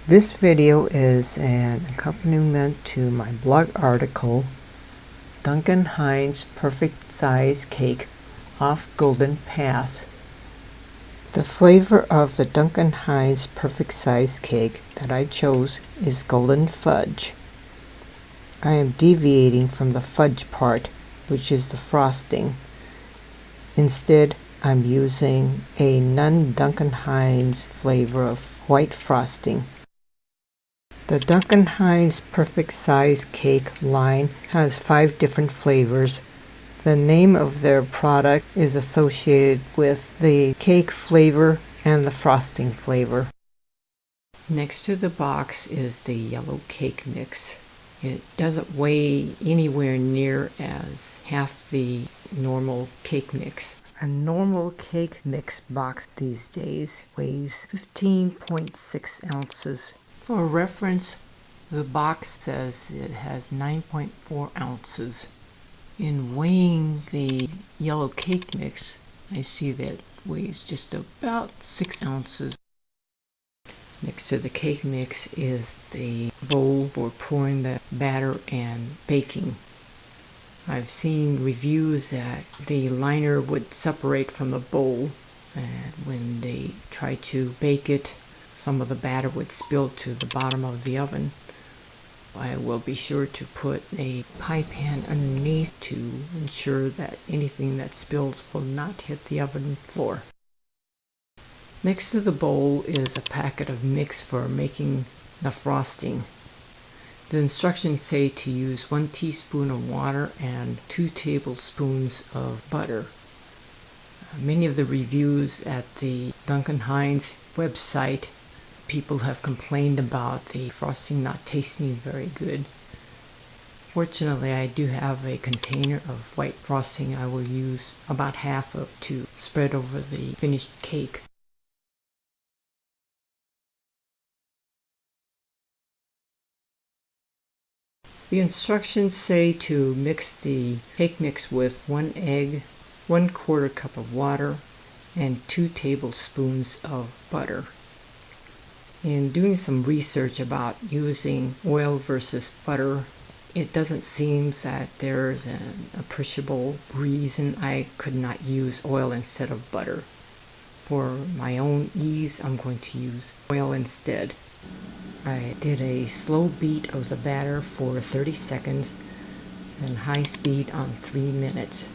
This video is an accompaniment to my blog article, Duncan Hines Perfect Size Cake Off Golden Path. The flavor of the Duncan Hines Perfect Size Cake that I chose is golden fudge. I am deviating from the fudge part, which is the frosting. Instead, I'm using a non-Duncan Hines flavor of white frosting. The Duncan Hines Perfect Size Cake line has 5 different flavors. The name of their product is associated with the cake flavor and the frosting flavor. Next to the box is the yellow cake mix. It doesn't weigh anywhere near as half the normal cake mix. A normal cake mix box these days weighs 15.6 ounces. For reference, the box says it has 9.4 ounces. In weighing the yellow cake mix, I see that it weighs just about 6 ounces. Next to the cake mix is the bowl for pouring the batter and baking. I've seen reviews that the liner would separate from the bowl, and when they try to bake it, some of the batter would spill to the bottom of the oven. I will be sure to put a pie pan underneath to ensure that anything that spills will not hit the oven floor. Next to the bowl is a packet of mix for making the frosting. The instructions say to use 1 teaspoon of water and 2 tablespoons of butter. Many of the reviews at the Duncan Hines website, people have complained about the frosting not tasting very good. Fortunately, I do have a container of white frosting I will use about half of to spread over the finished cake. The instructions say to mix the cake mix with 1 egg, 1/4 cup of water, and 2 tablespoons of butter. In doing some research about using oil versus butter, it doesn't seem that there's an appreciable reason I could not use oil instead of butter. For my own ease, I'm going to use oil instead. I did a slow beat of the batter for 30 seconds and high speed on 3 minutes.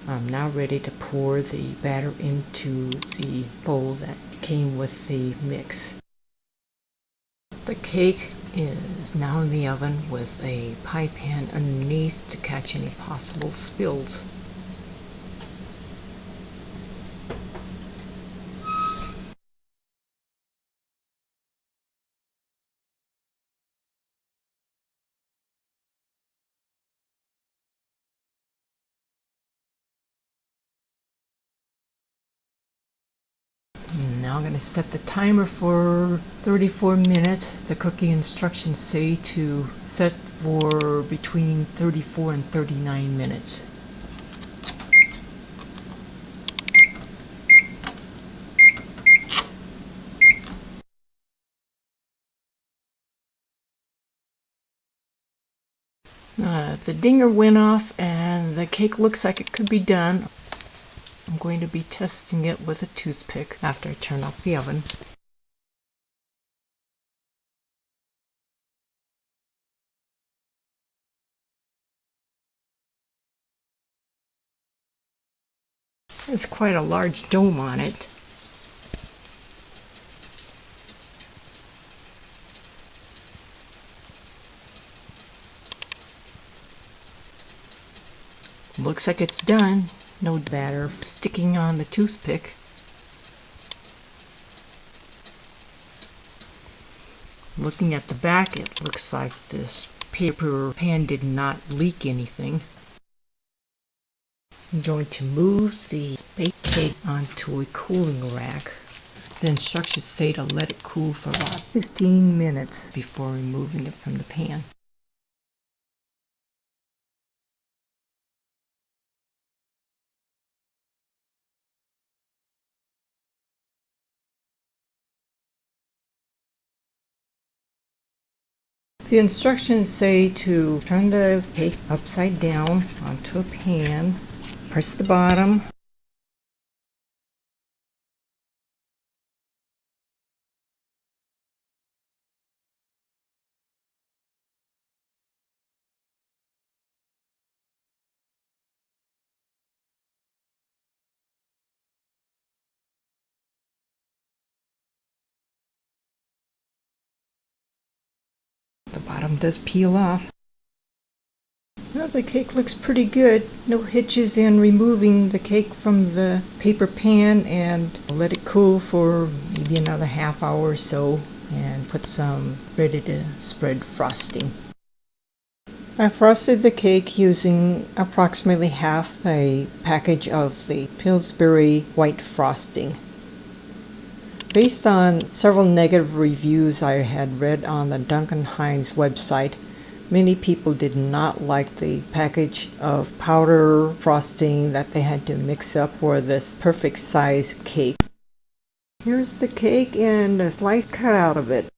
I'm now ready to pour the batter into the bowl that came with the mix. The cake is now in the oven with a pie pan underneath to catch any possible spills. Now I'm going to set the timer for 34 minutes. The cooking instructions say to set for between 34 and 39 minutes. The dinger went off and the cake looks like it could be done. I'm going to be testing it with a toothpick after I turn off the oven. There's quite a large dome on it. Looks like it's done. No batter sticking on the toothpick. Looking at the back, it looks like this paper pan did not leak anything. I'm going to move the baked cake onto a cooling rack. The instructions say to let it cool for about 15 minutes before removing it from the pan. The instructions say to turn the cake upside down onto a pan, press the bottom, the bottom does peel off. Well, the cake looks pretty good. No hitches in removing the cake from the paper pan, and let it cool for maybe another half hour or so and put some ready to spread frosting. I frosted the cake using approximately half a package of the Pillsbury white frosting. Based on several negative reviews I had read on the Duncan Hines website, many people did not like the package of powder frosting that they had to mix up for this perfect size cake. Here's the cake and a slice cut out of it.